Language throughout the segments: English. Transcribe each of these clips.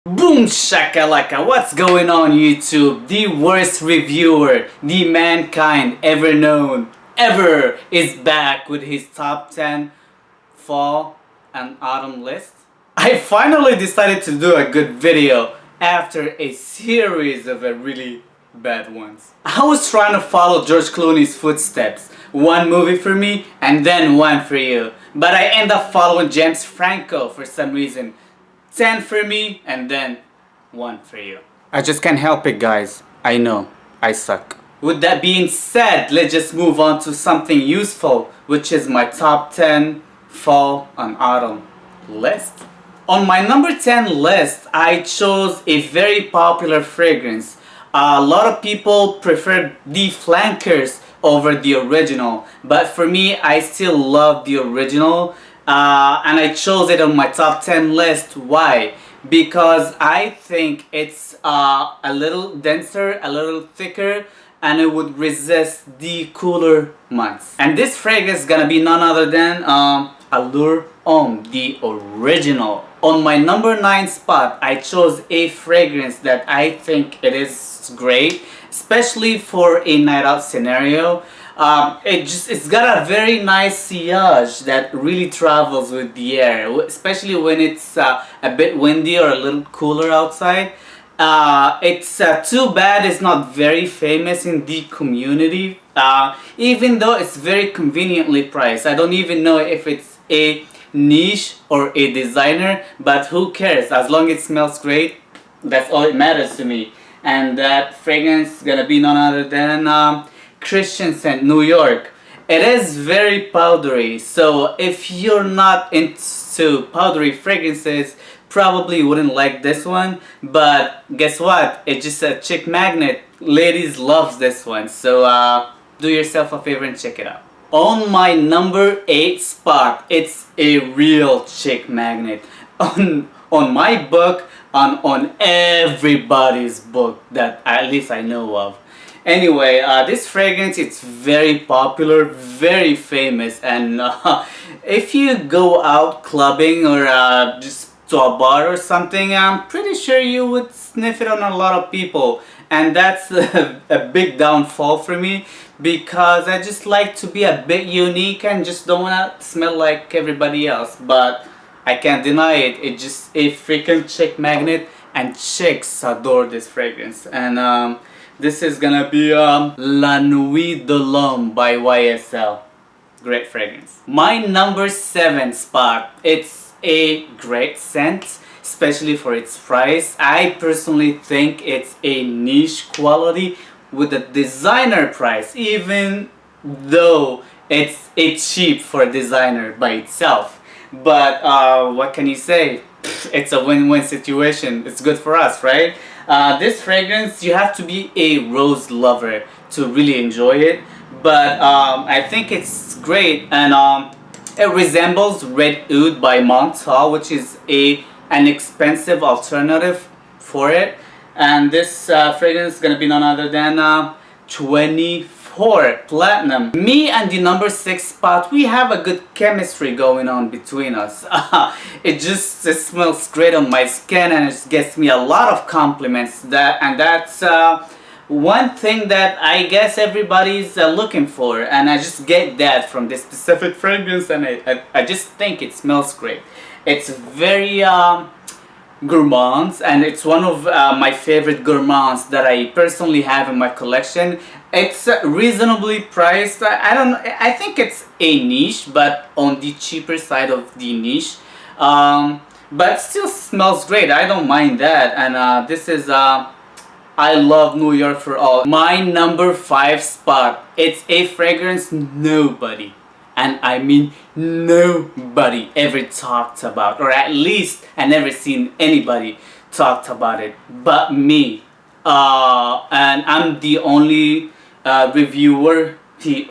Boom shakalaka, what's going on YouTube? The worst reviewer the mankind ever known, ever, is back with his top 10 fall and autumn list. I finally decided to do a good video after a series of really bad ones. I was trying to follow George Clooney's footsteps, one movie for me and then one for you. But I end up following James Franco for some reason. 10 for me and then 1 for you. I just can't help it, guys. I know, I suck. With that being said, let's just move on to something useful, which is my top 10 fall and autumn list. On my number 10 list, I chose a very popular fragrance. A lot of people prefer the flankers over the original, but for me, I still love the original. And I chose it on my top 10 list. Why? Because I think it's a little denser, a little thicker, and it would resist the cooler months. And this fragrance is gonna be none other than Allure Homme, the original. On my number 9 spot, I chose a fragrance that I think it is great, especially for a night out scenario. It's got a very nice sillage that really travels with the air, especially when it's a bit windy or a little cooler outside. It's too bad it's not very famous in the community, even though it's very conveniently priced. I don't even know if it's a niche or a designer, but who cares? As long as it smells great, that's all it matters to me. And that fragrance is gonna be none other than Christian Scent, New York. It is very powdery, so if you're not into powdery fragrances, probably wouldn't like this one. But guess what? It's just a chick magnet. Ladies loves this one, so do yourself a favor and check it out. On my number 8 spot, it's a real chick magnet. On my book, on everybody's book that at least I know of. Anyway, this fragrance, it's very popular, very famous, and if you go out clubbing or just to a bar or something, I'm pretty sure you would sniff it on a lot of people. And that's a big downfall for me, because I just like to be a bit unique and just don't want to smell like everybody else. But I can't deny it, it's just a freaking chick magnet, and chicks adore this fragrance. And this is gonna be La Nuit de l'Homme by YSL. Great fragrance. My number 7 spot, it's a great scent, especially for its price. I personally think it's a niche quality with a designer price, even though it's cheap for a designer by itself. But what can you say? It's a win-win situation. It's good for us, right? This fragrance, you have to be a rose lover to really enjoy it. But I think it's great, and it resembles Red Oud by Montal, which is an expensive alternative for it. And this fragrance is gonna be none other than 24 Platinum. Me and the number 6 spot, we have a good chemistry going on between us. It smells great on my skin, and it gets me a lot of compliments. That's one thing that I guess everybody's looking for, and I just get that from this specific fragrance, and I just think it smells great. It's very gourmands, and it's one of my favorite gourmands that I personally have in my collection. It's reasonably priced. I think it's a niche, but on the cheaper side of the niche. But still smells great. I don't mind that. And this is I Love New York for All. My number 5 spot. It's a fragrance nobody, and I mean nobody, ever talked about, or at least I never seen anybody talked about it but me. And I'm the only reviewer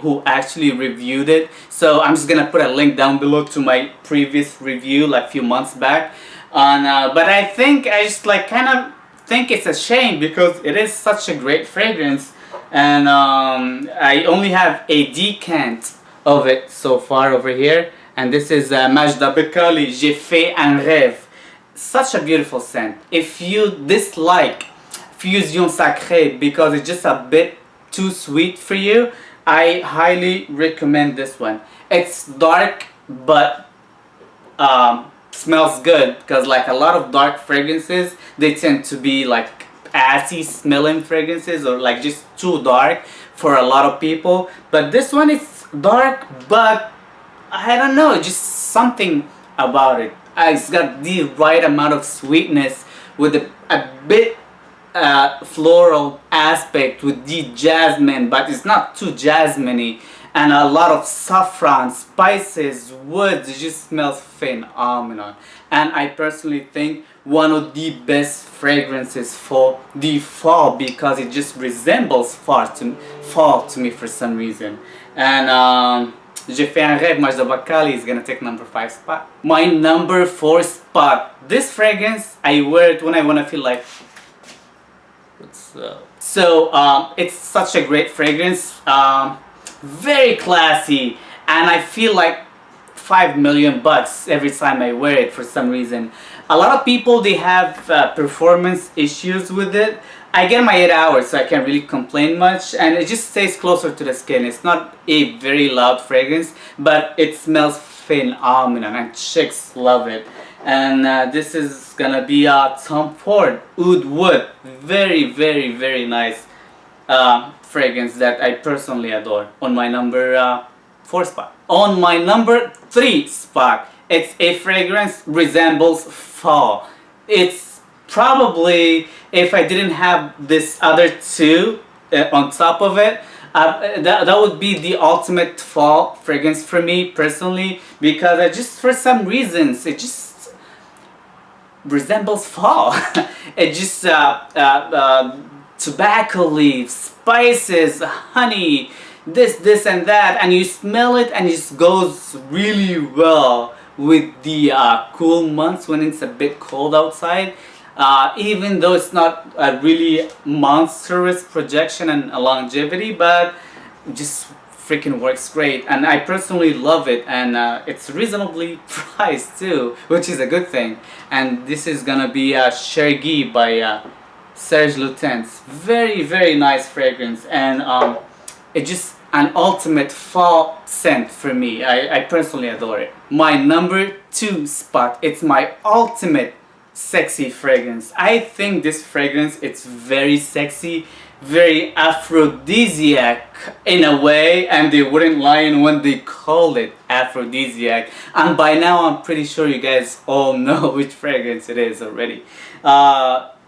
who actually reviewed it, so I'm just gonna put a link down below to my previous review like a few months back. But I think I just kind of think it's a shame, because it is such a great fragrance, and I only have a decant of it so far over here, and this is Majda Bekali, J'ai fait un rêve. such a beautiful scent. If you dislike Fusion Sacré because it's just a bit too sweet for you, I highly recommend this one. It's dark but smells good, because like a lot of dark fragrances, they tend to be like assy smelling fragrances, or like just too dark for a lot of people. But this one is dark, but I don't know, just something about it. It's got the right amount of sweetness with a bit floral aspect with the jasmine, but it's not too jasmine-y, and a lot of saffron, spices, woods. It just smells phenomenal, and I personally think one of the best fragrances for the fall, because it just resembles fall to me for some reason. And J'ai fait un rêve, Majda Bakali is gonna take number 5 spot. My number 4 spot. This fragrance, I wear it when I wanna feel like, what's up? So it's such a great fragrance, very classy, and I feel like 5 million bucks every time I wear it for some reason. A lot of people, they have performance issues with it. I get my 8 hours, so I can't really complain much, and it just stays closer to the skin. It's not a very loud fragrance, but it smells phenomenal, and chicks love it. And this is gonna be Tom Ford Oud Wood. Very, very, very nice fragrance that I personally adore. On my number 4 spot. On my number 3 spot, it's a fragrance resembles fall. It's probably, if I didn't have this other two on top of it, that would be the ultimate fall fragrance for me personally, because I just, for some reasons, it just resembles fall. It just tobacco leaves, spices, honey, this and that, and you smell it, and it just goes really well with the cool months when it's a bit cold outside. Even though it's not a really monstrous projection and a longevity, but just freaking works great, and I personally love it, and it's reasonably priced too, which is a good thing. And this is gonna be Chergui by Serge Lutens. Very, very nice fragrance, and it just an ultimate fall scent for me. I personally adore it. My number 2 spot, it's my ultimate sexy fragrance. I think this fragrance, it's very sexy, very aphrodisiac in a way, and they wouldn't lie when they call it aphrodisiac. And by now I'm pretty sure you guys all know which fragrance it is already.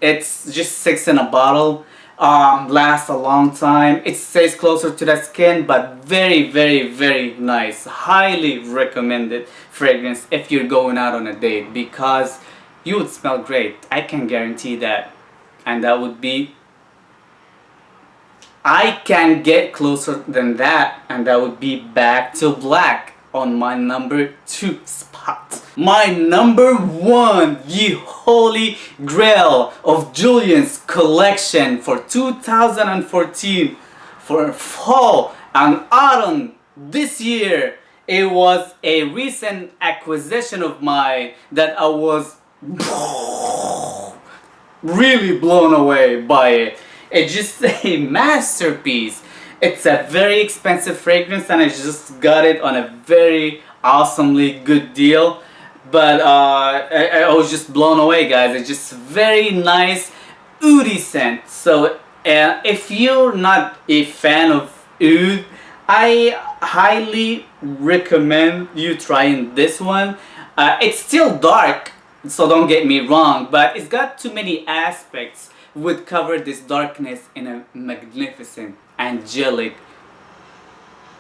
It's just 6 in a bottle. Lasts a long time. It stays closer to the skin, but very, very, very nice. Highly recommended fragrance if you're going out on a date, because you would smell great. I can guarantee that. And that would be, I can get closer than that, and that would be Back to Black on my number 2 spot. My number 1, the holy grail of Julien's collection for 2014 for fall and autumn this year. It was a recent acquisition of mine that I was really blown away by it. It's just a masterpiece. It's a very expensive fragrance, and I just got it on a very awesomely good deal. But I was just blown away, guys. It's just very nice oudy scent. So if you're not a fan of oud, I highly recommend you trying this one. It's still dark, so don't get me wrong, but it's got too many aspects would cover this darkness in a magnificent, angelic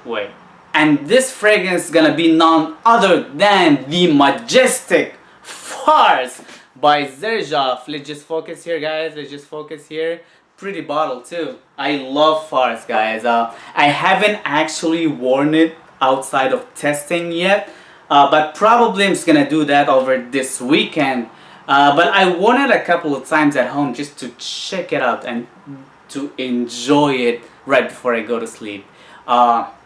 way. And this fragrance is gonna be none other than the majestic Farce by Xerjoff. Let's just focus here, guys. Let's just focus here. Pretty bottle too. I love Farce, guys. I haven't actually worn it outside of testing yet, but probably I'm just gonna do that over this weekend. But I worn it a couple of times at home just to check it out and to enjoy it right before I go to sleep.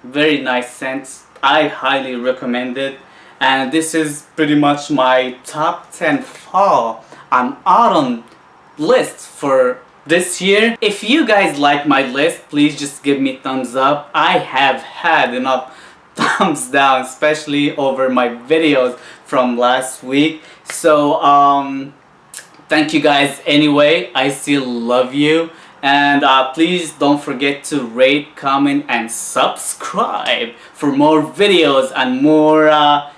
Very nice scent. I highly recommend it. and this is pretty much my top 10 fall and autumn list for this year. If you guys like my list, please just give me thumbs up. I have had enough thumbs down, especially over my videos from last week. So thank you guys anyway. I still love you. And please don't forget to rate, comment, and subscribe for more videos and more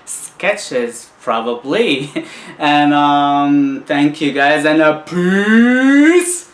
sketches probably. And thank you guys, and peace.